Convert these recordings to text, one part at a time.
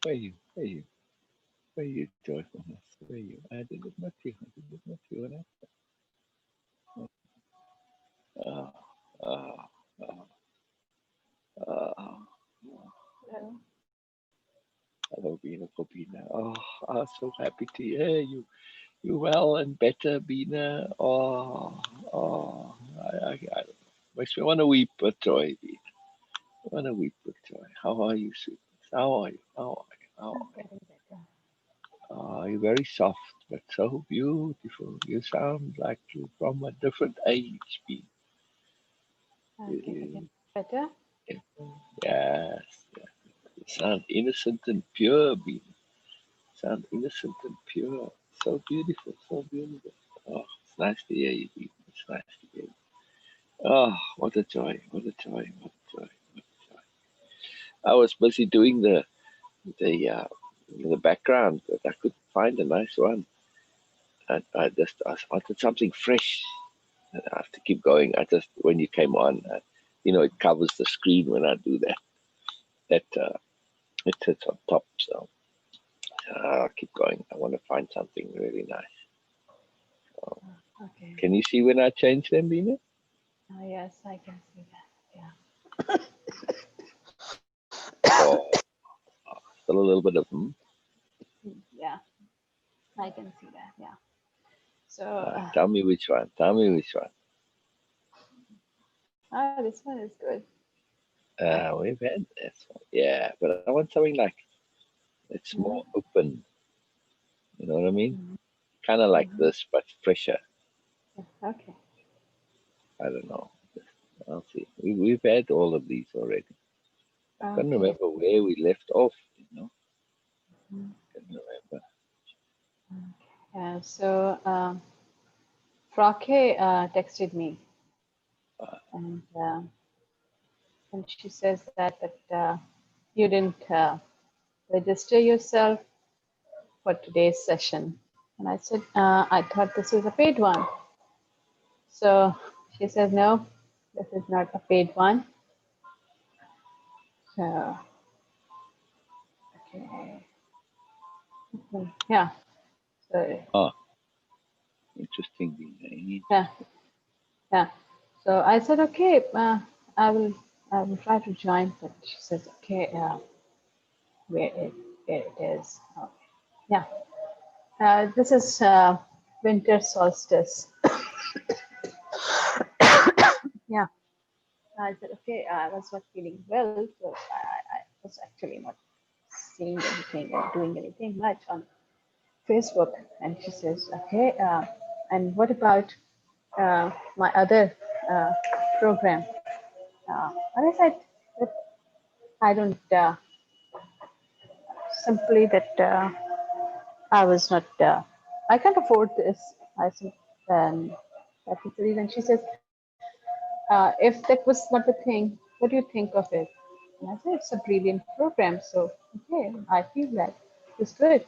Where are you? Where are you? Where are you, joyfulness? Where are you? I did it not you. I did it not you. And ah, ah, ah, ah. Hello. Hello, Beena, for Beena. Oh, I'm so happy to hear you. You well and better, Beena. Oh, oh. I makes me want to weep with joy, Beena. I want to weep with joy. How are you, sweetness? How are you? How are you? How I'm are you? getting better. You're very soft, but so beautiful. You sound like you're from a different age, Beena. I'm getting You, better. you, yes, yes. You sound innocent and pure, Beena. Sound innocent and pure. So beautiful, so beautiful. Oh, it's nice to hear you, Beena. It's nice to hear you. Oh, what a joy, what a joy, what a joy, what a joy. I was busy doing the background, but I couldn't find a nice one. I wanted something fresh. And I have to keep going. I just when you came on, it covers the screen when I do that. It sits on top. So I'll keep going. I want to find something really nice. So, Okay. can you see when I change them, Beena? Yes, I can see that. Yeah. Oh, still a little bit of Yeah, I can see that. Yeah. So, Tell me which one. Tell me which one. this one is good. We've had this one. Yeah, but I want something like it's more Mhm, open. You know what I mean? mhm, Kind of like mhm. this, but fresher. Okay. I don't know. I'll see. We've had all of these already. I can't Okay. remember where we left off. Mhm. Can't remember. So, Froke texted me, Uh, and she says that you didn't register yourself for today's session. And I said, I thought this was a paid one. So she says, no, this is not a paid one. So, okay. Yeah. So, oh, interesting. yeah, Interesting. yeah. So I said, okay, I will, I will try to join. But she says, okay, where where it is. Okay. Yeah. This is winter solstice. Yeah. I said, okay, I was not feeling well, so I was actually not seeing anything or doing anything much on Facebook. And she says, okay, and what about my other uh, program? And I said, that I don't, simply that I was not, I can't afford this. I said, and that was the reason. She says, if that was not the thing, what do you think of it? And I said, it's a brilliant program. So, okay, I feel that it's good.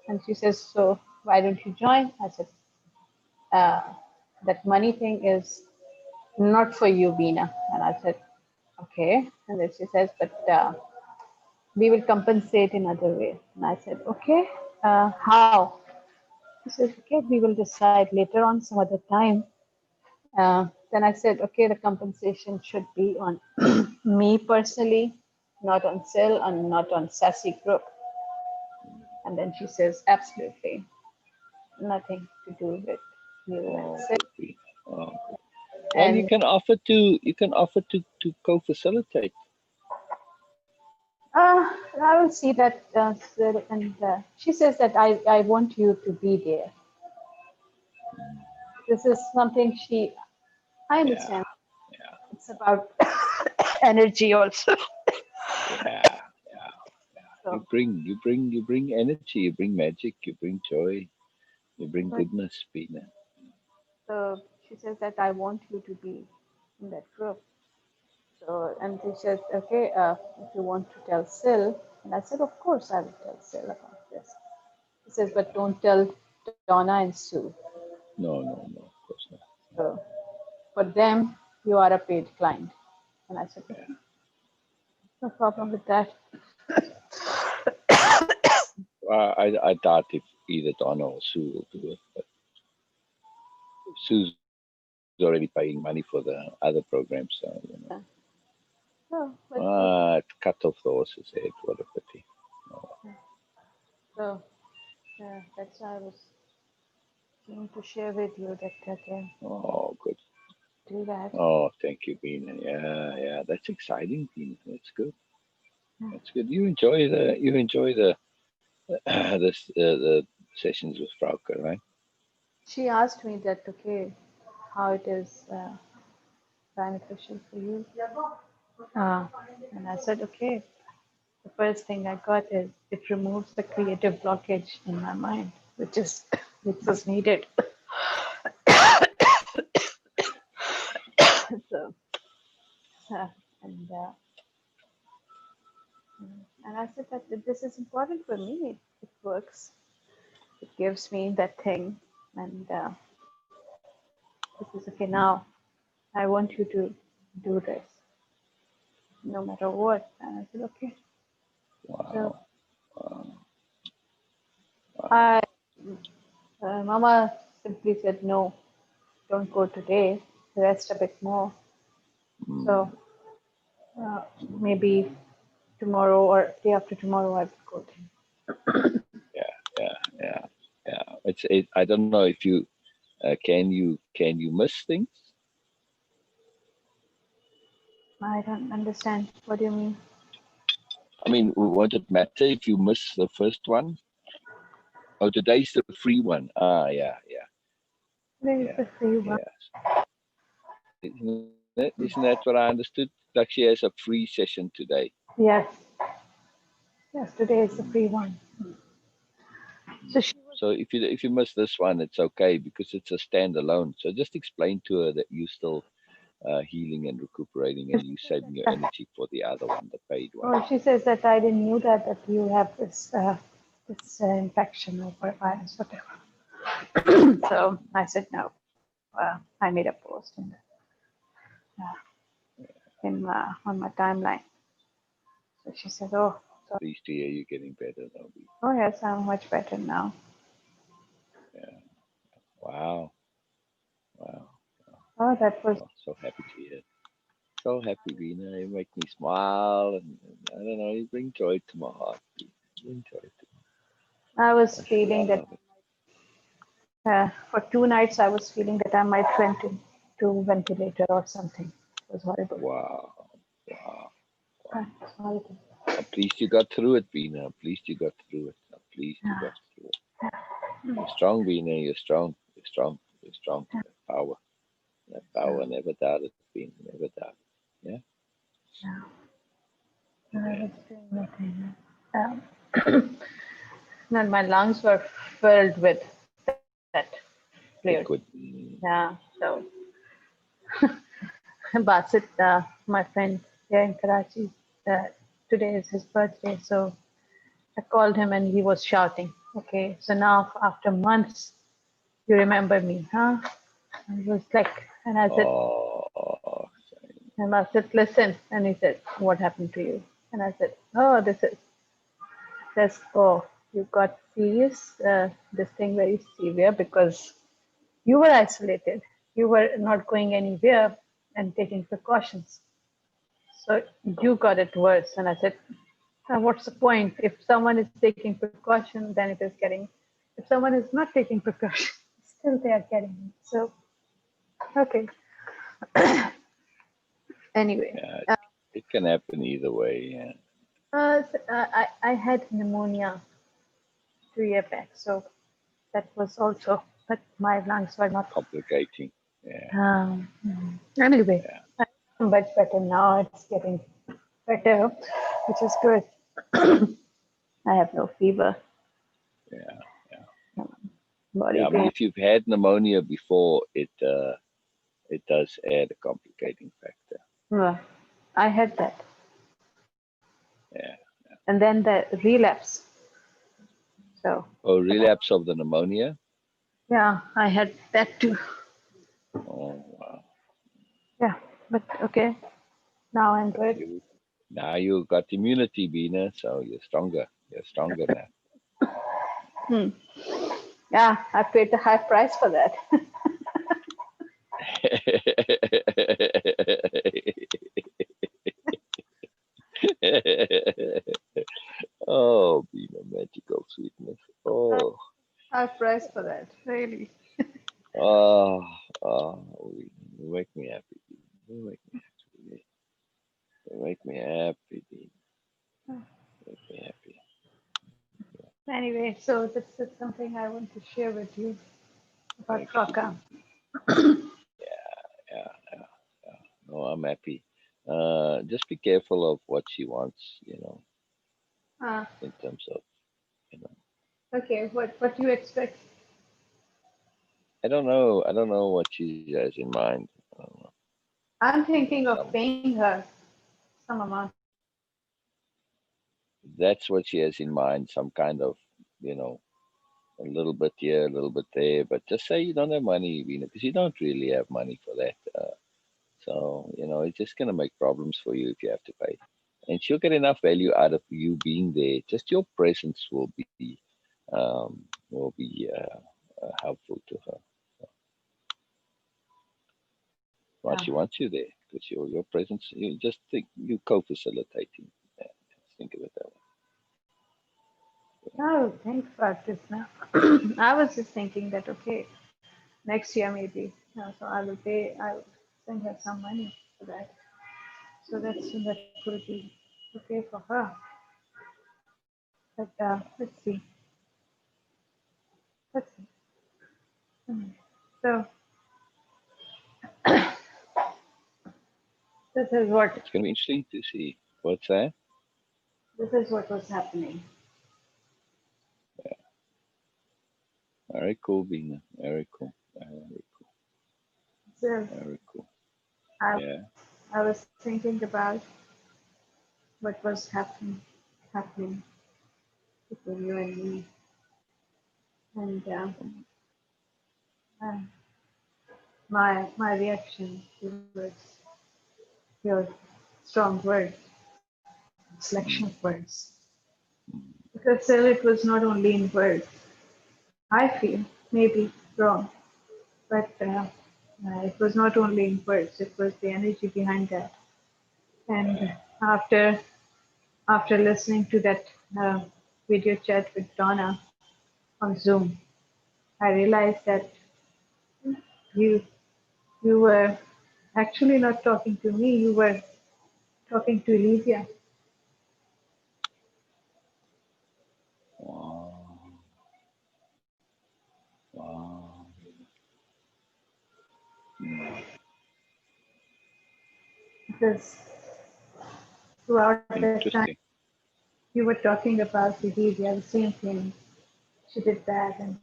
And she says, so why don't you join? I said, uh, that money thing is not for you, Beena. And I said, okay. And then she says, but we will compensate in other way. And I said, okay, how? She says, okay, we will decide later on some other time. Then I said, okay, the compensation should be on me personally, not on Sil and not on Sassy Group. And then she says, absolutely nothing to do with you and Oh, Sil. good. Beena. Oh, good. Well, And you can offer to co-facilitate. I will see that, Sil. And she says that I want you to be there. This is something I Yeah, understand. yeah, It's about energy also. yeah, yeah. So, You bring energy. You bring magic. You bring joy. You bring but goodness, Beena. she says that I want you to be in that group. So, and she said, okay, if you want to tell Sil, and I said, of course I will tell Sil about this. He says, but don't tell Donna and Sue. No, no, no. Of course not. So, for them, you are a paid client. And I said, Yeah. okay, no problem with that. I doubt if either Donna or Sue will do it. But Sue's already paying money for the other programs, so Yeah. Oh, but It cut off the horse's head. What a pity. Oh, so yeah, that's why I was keen to share with you that I can oh, good. do that. Oh, thank you, Beena. Yeah, yeah, that's exciting, Beena. That's good. That's good. You enjoy the the sessions with Frauke, right? She asked me that, okay, how it is beneficial for you. Uh, and I said, okay, the first thing I got is it removes the creative blockage in my mind, which is needed. So, uh, and and I said that this is important for me. It works. It gives me that thing, and this is okay. Now I want you to do this, no matter what. And I said, okay. So Wow, wow, wow. I, Mama simply said, no, don't go today. Rest a bit more. Mm, So maybe tomorrow or day after tomorrow I will go yeah, yeah, yeah, yeah. I don't know if you can you miss things? there. I don't understand. What do you mean? I mean, won't it matter if you miss the first one? Oh, today's the free one. Ah, yeah, yeah, There is yeah, a free one. yeah. Isn't that what I understood? Like she has a free session today. Yes, yes, today is the Mm, free one. mm. So she was, So if you miss this one, it's okay because it's a standalone. So just explain to her that you're still healing and recuperating, and she you says saving your that, energy for the other one, the paid one. oh, she says that I didn't knew that you have this infection or virus, whatever. So I said no. I made a post uh, on my timeline. So she said, "Oh, so, Pleased to hear you're getting better, Nobi. oh yes, I'm much better now." Yeah. Wow. Wow. Oh, that was Oh, so happy to hear. So happy, Beena. You make me smile, and I don't know, you bring joy to my heart. Beena. You bring joy to I was my. I feeling that love it. for 2 nights I was feeling that I might went into ventilator or something. It was horrible. Wow. Wow. It was horrible. I'm pleased you got through it, Beena. I'm pleased you got through it. I'm pleased you got through it. You're strong, Beena. You're strong. You're strong. You're strong. That power. That power. Never doubt it, Beena. Never doubt it. Yeah. Yeah, I Yeah. was doing nothing. Um, and my lungs were filled with that fluid. Liquid. Yeah, so Basit, my friend here in Karachi, uh, today is his birthday, so I called him and he was shouting, okay, so now after months, you remember me, huh? And he was like, and I said, Oh, and I said, listen. And he said, what happened to you? And I said, oh, oh, you got serious, this thing very severe because you were isolated. You were not going anywhere and taking precautions. So you got it worse. And I said, what's the point? If someone is taking precaution, then it is getting, if someone is not taking precaution, still they are getting it. So, okay. Anyway, yeah. It can happen either way. Yeah. I had pneumonia 2 years back. So that was also, but my lungs were not. Complicating. Yeah. Anyway, Yeah. I'm much better now. It's getting better, which is good. I have no fever, Yeah. Yeah. body Yeah. I mean, pain. if you've had pneumonia before, it does add a complicating factor. Uh, I had that. Yeah. And then the relapse. So, Oh, relapse of the pneumonia. yeah, I had that too. Oh, wow. Yeah, but okay, now I'm But good. now you got immunity, Beena, so you're stronger. You're stronger now. Hmm. Yeah, I paid the high price for that. Oh, being a magical sweetness. Oh, High price for that, really. oh, oh, you make me happy. You make me happy. You make me happy. Make me happy. Anyway, so that's something I want to share with you about Thank you, Raka. Bean. Yeah, yeah, yeah. No, I'm happy. Just be careful of what she wants, Uh, in terms of, you know, okay, what do you expect? I don't know. I don't know what she has in mind. I don't know. I'm thinking of Some, paying her some amount. that's what she has in mind. Some kind of, you know, a little bit here, a little bit there. But just say you don't have money, because you don't really have money for that. So, it's just going to make problems for you if you have to pay. And she'll get enough value out of you being there. Just your presence will be helpful to her. So, well, Yeah. she wants you there because your presence. You just think you co-facilitating. Yeah, just think of it that Oh, think about this now. I was just thinking that okay, next year maybe. So I will pay. I will send her some money for that. So that will be okay for her. But let's see. Let's see. Hmm. So this is way. what It's going to be interesting to see what's that. this is what was happening. Very cool, Beena. Very cool. Very cool. So Very cool. I Yeah. I was thinking about what was happening between you and me, and Mm, uh, my reaction towards your strong words, selection of mm, words. mm. Because still, it was not only in words. I feel maybe wrong, but it was not only in words. It was the energy behind that. And Yeah. after listening to that uh, video chat with Donna on Zoom, I realized that you you were actually not talking to me. You were talking to Olivia. Wow. Wow. Mm, Because throughout that time interesting. you were talking about Olivia, the same thing. She did that, and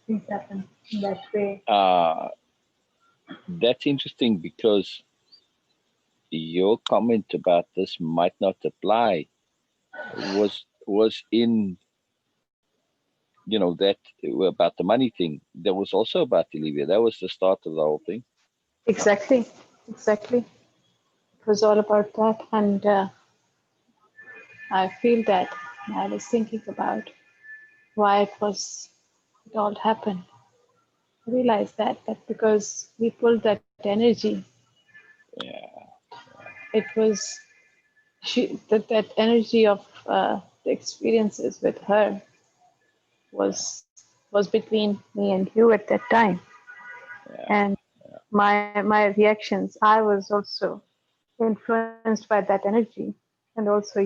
things happened in that way. Uh, that's interesting because your comment about this might not apply was in that about the money thing. That was also about Olivia. That was the start of the whole thing. Exactly, exactly. It was all about that, and I feel that I was thinking about why it all happened. I realized that because we pulled that energy, Yeah, it was that energy of the experiences with her yeah, was between me and you at that time, yeah, and my reactions. I was also influenced by that energy, and also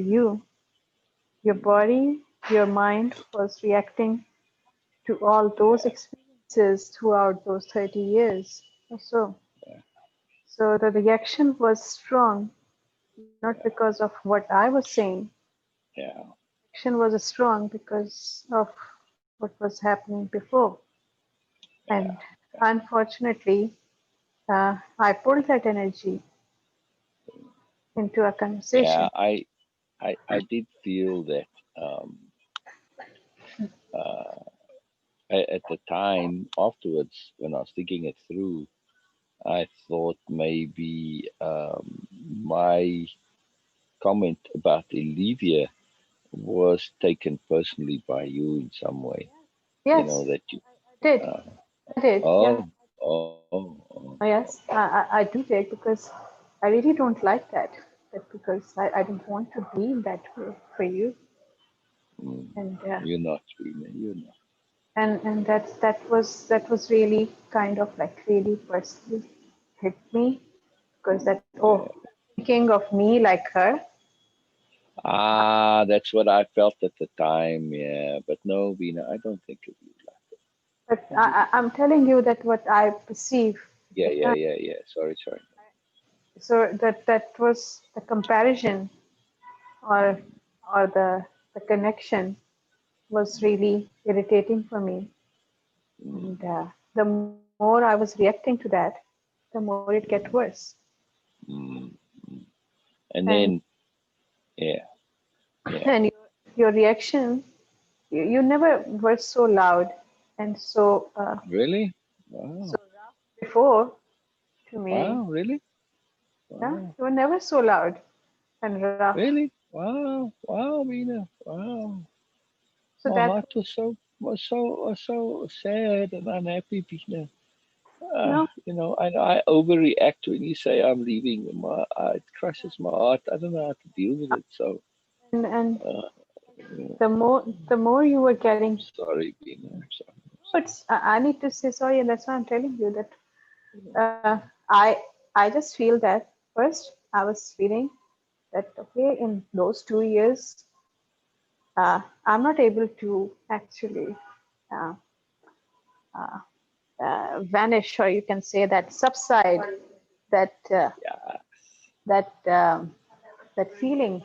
your body, your mind was reacting to all those yeah, experiences throughout those 30 years or so. yeah, So the reaction was strong, not because of what I was saying. yeah, Reaction was strong because of what was happening before. yeah, And unfortunately, I pulled that energy into a yeah. conversation. I did feel that um, uh, at the time afterwards when I was thinking it through. I thought maybe my comment about Olivia was taken personally by you in some way. Yes, that you, I did. uh, I did. Yeah. oh, oh, Yes, I do take because I really don't like that. That because I don't want to be in that way for you. mm, And you're not, Beena, you're not. and that was really kind of like really personally hit me because that, oh, Yeah. thinking of me like her. That's what I felt at the time. Yeah, but no, Beena, I don't think of you like that. But I really don't. I'm telling you that what I perceive Yeah, at the yeah, time. yeah, yeah. Sorry, sorry. So that was the comparison, or the connection was really irritating for me. Mm, And the more I was reacting to that, the more it get worse. mm, mm. And And then, yeah, yeah. and your reaction, you never were so loud and Really? so Wow. rough before to me. Wow, really? Yeah, Wow. you were never so loud and rough. Really? Wow. Wow, Beena. Wow. So My that, heart was so sad and unhappy, Beena. no, I overreact when you say I'm leaving. It crushes my heart. I don't know how to deal with it. So, and uh, you know, the more you were getting, sorry, Beena. I'm sorry. no, it's, I need to say sorry, and that's why I'm telling you that I just feel that first I was feeling that okay, in those 2 years, I'm not able to actually uh, uh, vanish, or you can say that subside that Yeah. that that feeling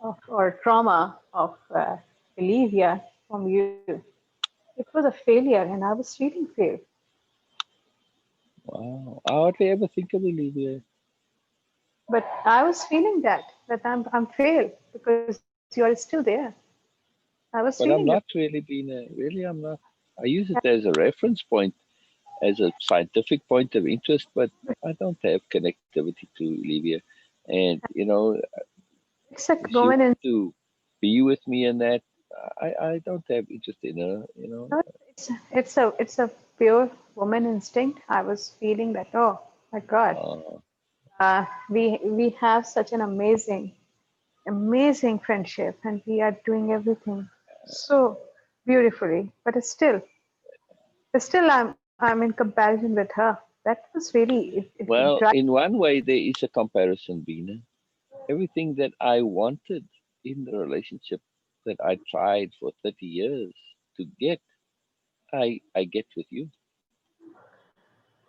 of or trauma of Olivia from you. It was a failure, and I was feeling failed. Wow. I hardly ever think of Olivia, But I was feeling that I'm failed because you are still there. I was feeling that. but I'm not really being really. I'm not. I use it as a reference point, as a scientific point of interest, but I don't have connectivity to Olivia. And It's a if she woman were in. to be with me in that, I don't have interest in her. No, it's a pure woman instinct. I was feeling that. Oh my God, Uh, we have such an amazing friendship, and we are doing everything so beautifully. But it's still I'm in comparison with her. That was really it well, drives. in one way, there is a comparison, Bina. Everything that I wanted in the relationship that I tried for 30 years to get, I get with you.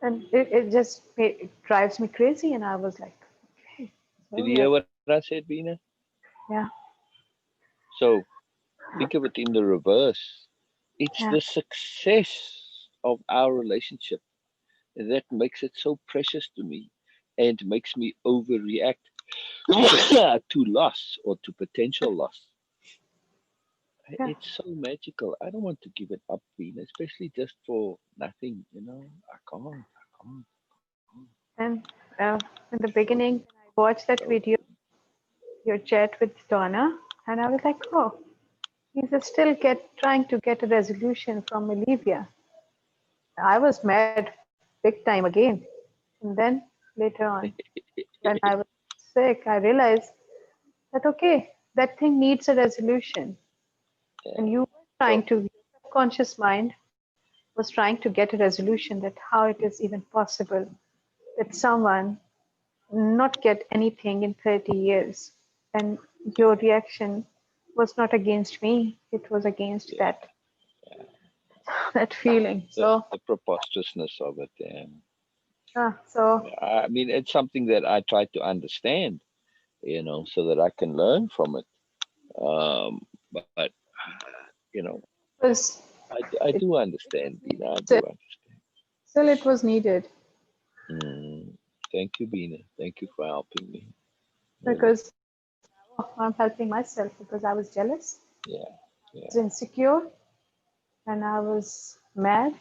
And it just it drives me crazy, and I was like, okay, Did so you yeah, hear what I said, Bina? yeah, So think of it in the reverse. It's yeah, the success of our relationship that makes it so precious to me and makes me overreact to loss or to potential loss. yeah. It's so magical. I don't want to give it up, Bean, especially just for nothing. I can't. I can't. And in the beginning, So, when I watched that so video, your chat with Donna, and I was like, oh, he's still trying to get a resolution from Olivia. I was mad big time again. And then later on, when I was sick, I realized that okay, that thing needs a resolution. And yeah. you were trying So, to, your subconscious mind was trying to get a resolution that how it is even possible that someone not get anything in 30 years. And your reaction was not against me, it was against yeah, that feeling. the preposterousness of it. So I mean, it's something that I try to understand, so that I can learn from it. But you know, it was I it, do it was understand, Bina. I needed do still. understand. Still it was needed Mm, thank you, Bina. Thank you for helping me. Really. because I'm helping myself because I was jealous, Yeah. I Yeah. was insecure, and I was mad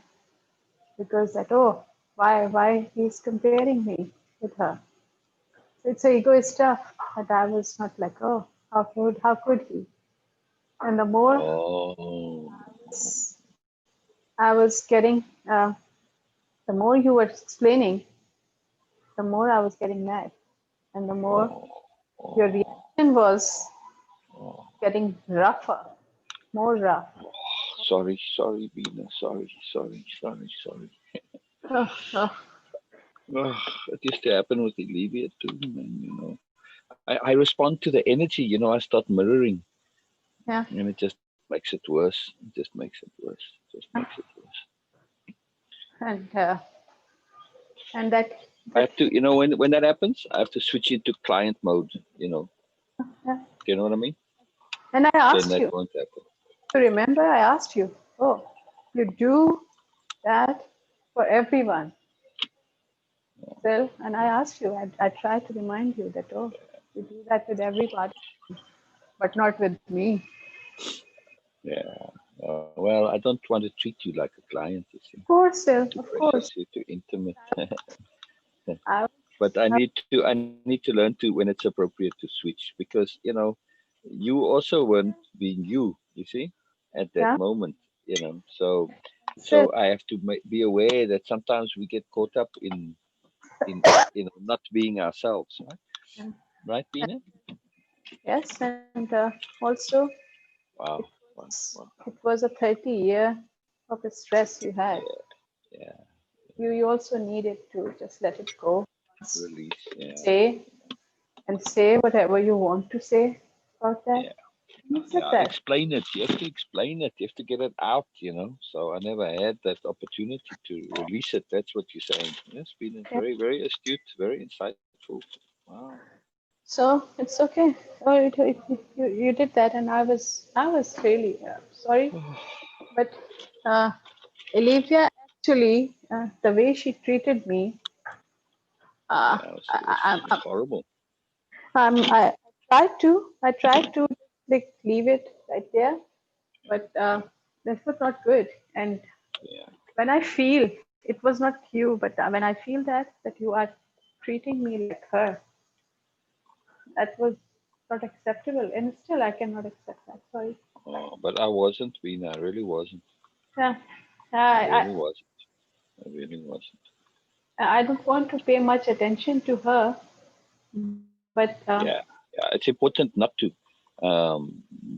because that, oh, why he's comparing me with her. So it's a ego stuff that I was not like, oh, how could he? And the more Oh. I was getting, the more you were explaining, the more I was getting mad, and the more Oh, your oh, reaction was oh. getting rougher, more rough. Sorry, sorry, Beena. Sorry, sorry, sorry, sorry. Oh, oh, Oh, it used to happen with Olivia too, man. I respond to the energy. I start mirroring, yeah, and it just makes it worse. It just makes it worse. Just makes it worse. and uh, and that I that have to, when that happens, I have to switch into client mode. yeah. Do you know what I mean? And I Then asked that you. won't happen. To remember, I asked you. Oh, you do that for everyone, still, and I asked you. I tried to remind you that you do that with everybody, but not with me. Yeah. Well, I don't want to treat you like a client. You see, Of course, you're still, too of precious. course. You're too intimate. I, But I I, need to. I need to learn to when it's appropriate to switch because you also weren't being you. You see, at that yeah, moment. So still, I have to be aware that sometimes we get caught up in not being ourselves. Right, and, right, Bina? yes, and also it Wow, wow, was wow. it was a 30-year of the stress you had. Yeah, yeah. You also needed to just let it go. Release. Yeah, Say and say whatever you want to say about that. yeah. You said Yeah, that. explain it. You have to explain it. You have to get it out, So I never had that opportunity to release it. That's what you're saying. Yes, been Yeah. very, very astute, very insightful. Wow. So it's okay. Oh, you did that, and I was really sorry. But uh, Olivia actually, the way she treated me, uh, Yeah, I, it was horrible. I tried to like leave it right there, but that was not good. And Yeah. when I feel it was not you, but when I feel that you are treating me like her, that was not acceptable, and still I cannot accept that. Sorry. Oh, but I wasn't, Beena. I really wasn't. Yeah, I I, really wasn't. I really wasn't. I don't want to pay much attention to her, but Yeah. Yeah. It's important not to.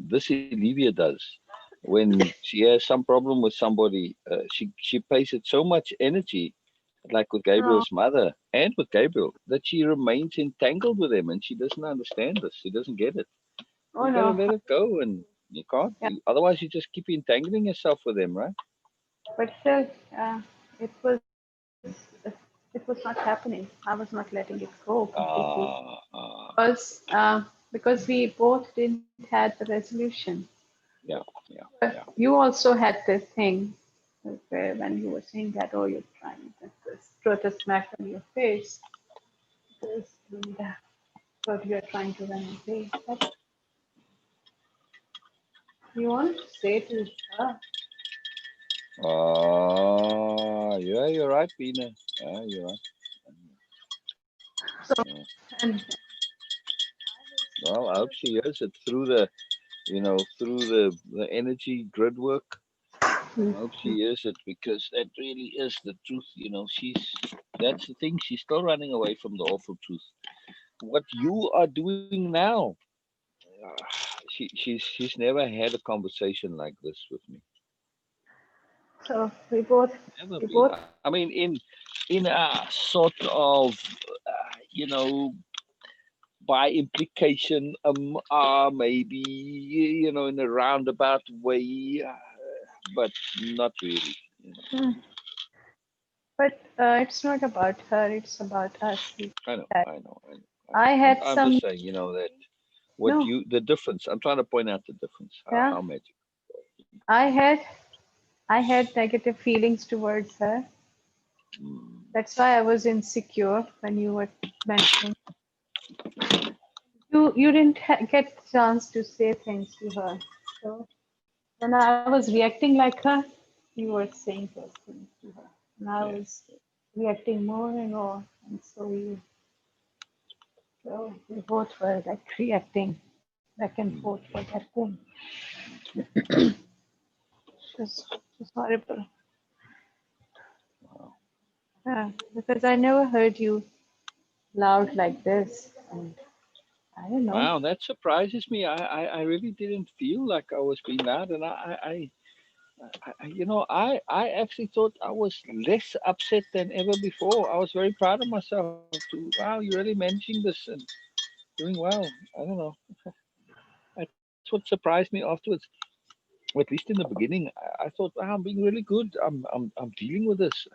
This Olivia does. When she has some problem with somebody, she pays it so much energy like with no, Gabriel's mother and with Gabriel, that she remains entangled with him and she doesn't understand this. She doesn't get it. oh You gotta no, let it go and you can't. yeah, Otherwise, you just keep entangling yourself with him, right? but still, it was it was not happening. I was not letting it go completely Uh, uh, because we both didn't had the resolution. yeah, yeah, yeah. You also had this thing where when you were saying that, oh, you're trying to throw the smack on your face because what you're trying to run away. But you want to say to her, Yeah, you're right, Beena. Yeah, you're right. so, Yeah. and Well, I hope she hears it through the energy grid work. I hope she hears it because that really is the truth. That's the thing. She's still running away from the awful truth. What you are doing now, uh, she's never had a conversation like this with me. so Never we been. both, I mean, in a sort of, by implication, maybe in a roundabout way, but not really. hmm, but it's not about her. It's about us. I know, That I know, I know, I know. I I'm, had I'm just some, saying, that no, the difference. I'm trying to point out the difference. yeah, How magic. I had I had negative feelings towards her. Mm, That's why I was insecure when you were mentioning you didn't get the chance to say things to her. So when I was reacting like her, you were saying those things to her, and I yeah. was reacting more and more, and so we both were like reacting back and Mm, forth for that thing. It was horrible. Yeah, because I never heard you loud like this, and I don't know. Wow, that surprises me. I really didn't feel like I was being loud, and I actually thought I was less upset than ever before. I was very proud of myself. To wow, you're really managing this and doing well. I don't know. That's what surprised me afterwards. Or at least in the beginning, I thought, wow, I'm being really good. I'm dealing with this.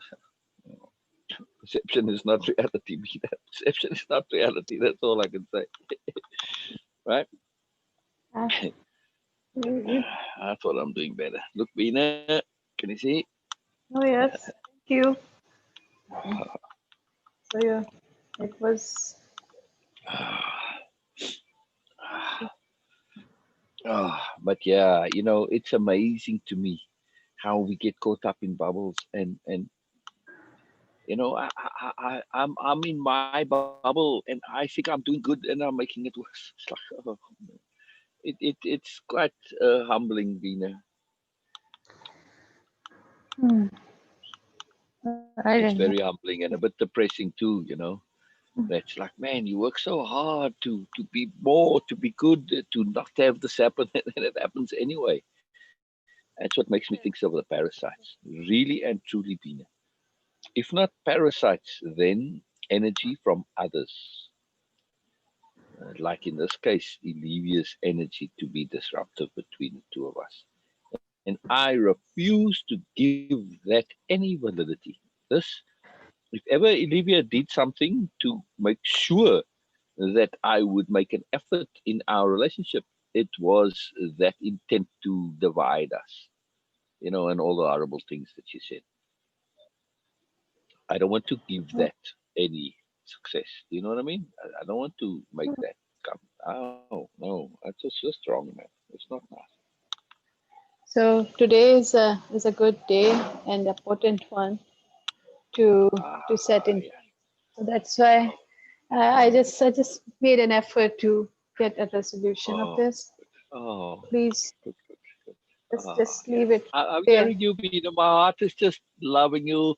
Perception is not reality. Beena. Perception is not reality. That's all I can say. Right? Uh, you, I thought I'm doing better. Look, Beena, can you see? oh yes, thank you. Um, So yeah, it was. But yeah, it's amazing to me how we get caught up in bubbles, and I'm in my bubble, and I think I'm doing good, and I'm making it worse. It's like, oh, it's quite humbling, Beena. Hmm, I don't It's know. very humbling and a bit depressing too. That's like, man, you work so hard to be more, to be good, to not have this happen, and it happens anyway. That's what makes me think of the parasites, really and truly, Beena. If not parasites, then energy from others, like in this case, Elivia's energy to be disruptive between the two of us. And I refuse to give that any validity. This, if ever Olivia did something to make sure that I would make an effort in our relationship, it was that intent to divide us, and all the horrible things that she said. I don't want to give that any success. Do you know what I mean? I don't want to make that come. Oh, no, that's just so strong, man. It's not nice. So today is a good day and important one to Ah, to set in. yeah. So that's why I just made an effort to get a resolution of Oh, this. oh, Please good, good, good. just Yeah. leave it I'm there. hearing you, Beena. My heart is just loving you.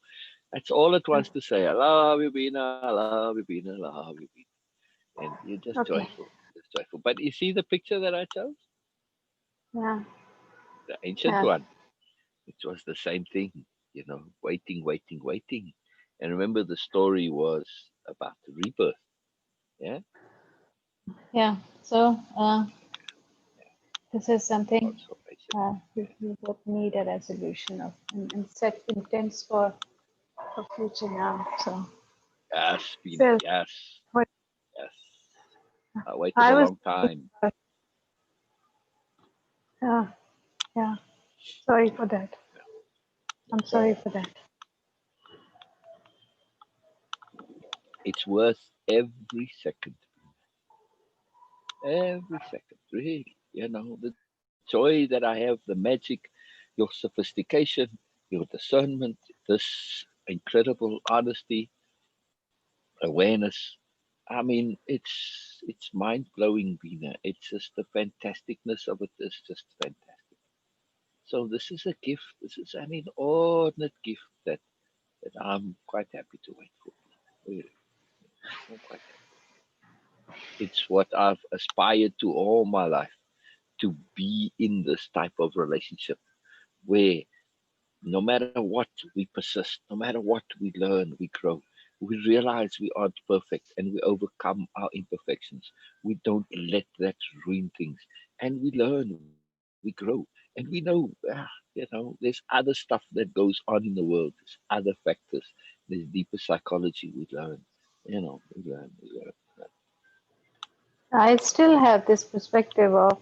That's all it wants to say. I love you, Beena. I love you, Beena. I love you, Beena. And you're just Okay. joyful. Just joyful. But you see the picture that I chose? Yeah. The ancient Yeah. one. It was the same thing, waiting, waiting, waiting. And remember, the story was about the rebirth. Yeah. Yeah. So this is something Transformation. we both need a resolution of and set intents for future now. So Yes, Beena. so Yes. what Yes. I waited I a was long time. uh, yeah, sorry for that. I'm sorry Oh, for that. it's worth every second. Every second, really. The joy that I have, the magic, your sophistication, your discernment, this incredible honesty, awareness. I mean, it's mind blowing, Bina. It's just the fantasticness of it is just fantastic. So this is a gift. This is an inordinate gift that I'm quite happy to wait for. Really, I'm quite happy. It's what I've aspired to all my life, to be in this type of relationship where no matter what, we persist, no matter what, we learn, we grow. We realize we aren't perfect and we overcome our imperfections. We don't let that ruin things. And we learn, we grow. And we know, there's other stuff that goes on in the world. There's other factors. There's deeper psychology we learn. We learn. I still have this perspective of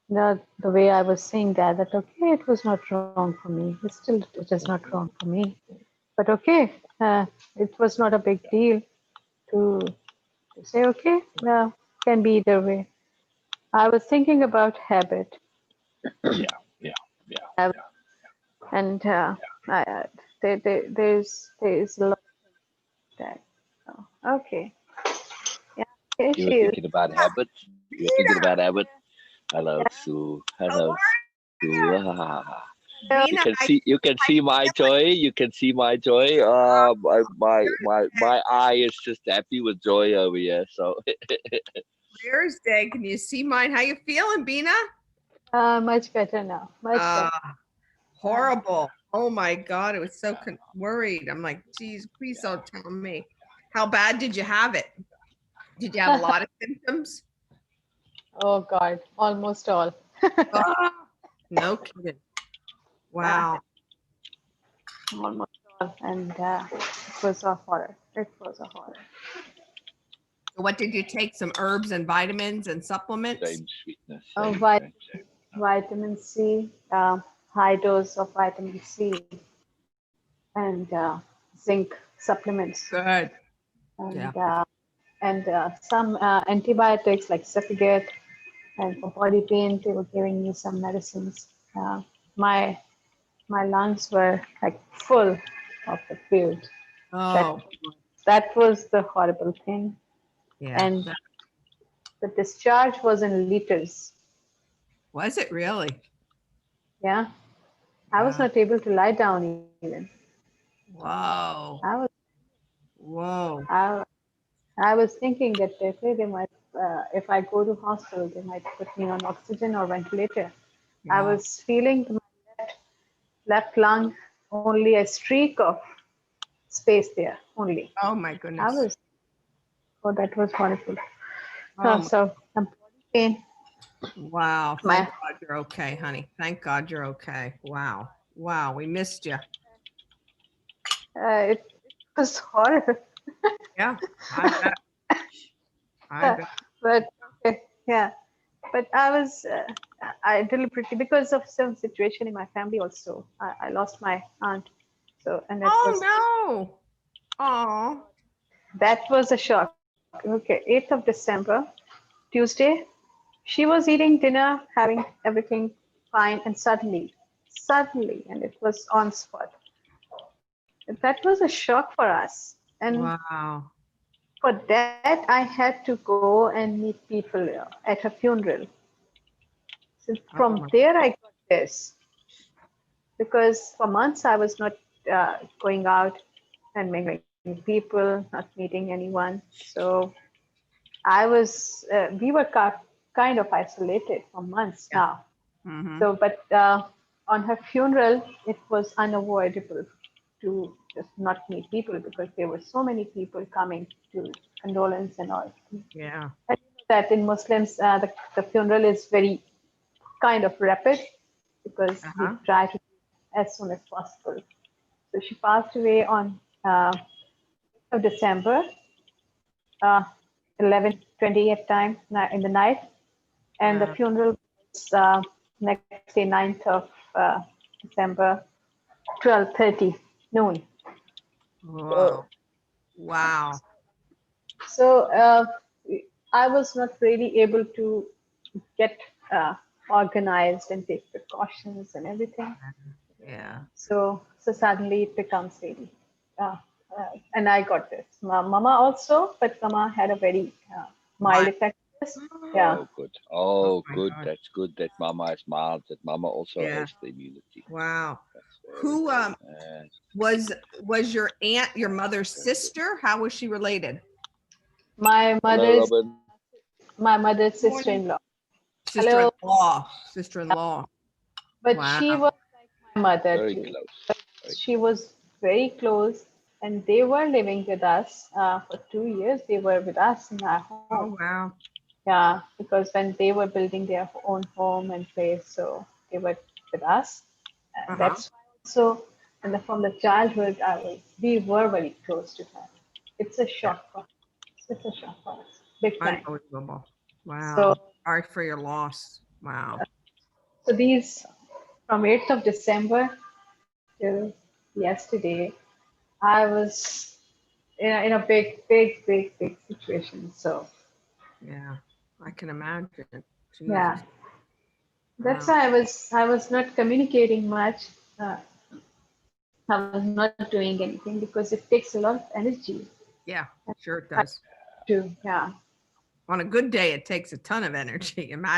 the way I was saying that okay, it was not wrong for me. It is not wrong for me. But okay, it was not a big deal to, to say okay, can be either way. I was thinking about habit. Yeah, yeah, yeah, Habit, yeah. and there's a lot of that. So, okay, yeah, here You she were is. thinking about habit. You were thinking about habit. Hello, Sue. Hello, Sue. Ah. Hello. Beena, You can see my joy. You can see my joy. My eye is just happy with joy over here. So Thursday. Can you see mine? How you feeling, Beena? Much better now. Much better. Yeah. Horrible. Oh my God. I was so worried. I'm like, geez, please don't tell me. How bad did you have it? Did you have a lot of symptoms? Oh God, almost all. Ah, no kidding. Yeah, Wow. almost all. And it was a horror. It was a horror. So what did you take? Some herbs and vitamins and supplements? same sweetness, Oh, same. vitamin C, high dose of vitamin C, and zinc supplements, Good. Yeah. and some antibiotics like Cefigate. And for body pain, they were giving me some medicines. My my lungs were like full of the fluid. That Oh, that was the horrible thing. yeah. And the discharge was in liters. Was it really? Yeah, I was Wow. not able to lie down even. Whoa. I was Whoa. I, I was thinking that they might if I go to hospital they might put me on oxygen or ventilator. I Yeah. was feeling my left lung only a streak of space there only. Oh my I goodness. was oh that was horrible. Oh, So some body pain. wow. Thank My God you're okay, honey. Thank God you're okay. Wow. Wow. We missed you. it was horrible. Yeah. I bet. I bet. But okay, yeah. But I deliberately because of some situation in my family also. I lost my aunt, so and Oh no. Oh. that was a shock. Okay, 8th of December, Tuesday. She was eating dinner, having everything fine, and suddenly, and it was on spot. That was a shock for us, and Wow. for that I had to go and meet people at her funeral. So Oh from my. there I got this because for months I was not going out and mingling people, not meeting anyone. So we were kind of isolated for months Yeah. now. Mm-hmm. So, but on her funeral, it was unavoidable to just not meet people because there were so many people coming to condolence and all. Yeah. I know that in Muslims, the funeral is very kind of rapid because we Uh-huh. try to do as soon as possible. So she passed away on 8th of December, uh, 11:28 time in the night, and the Yeah. funeral was next day, 9th of December, 12:30 noon. So, Wow. Wow. so I was not really able to get uh, organized and take precautions and everything. Yeah. So suddenly it becomes really, uh, and I got this. Mama also, but Mama had a very mild My. effect. Of this. Yeah, Oh, good. Oh Oh, my good. God. That's good that Mama is mild. That Mama also Yeah. has the immunity. Wow. That's very, Who very nice. was your aunt your mother's Very good. sister? How was she related? my Hello, mother's Robin. my mother's Morning. sister-in-law. Hello, Sister-in-law. Sister-in-law. but Wow. she was like my mother Very too. close. Very She was very close, and they were living with us for 2 years. They were with us in our home. Oh wow. Yeah, because when they were building their own home and place, so they were with us. And Uh-huh. that's why also, and from the childhood, we were very close to her. It's a Yeah. shock for us. It's a shock for us, big time. Unbelievable. So, Wow. Sorry for your loss. Wow. so these from 8th of December till yesterday, I was in a big situation. So Yeah. I can imagine. Jesus. yeah, that's Wow. why I was not communicating much. I was not doing anything because it takes a lot of energy Yeah, sure it does. to yeah. On a good day, it takes a ton of energy. Imagine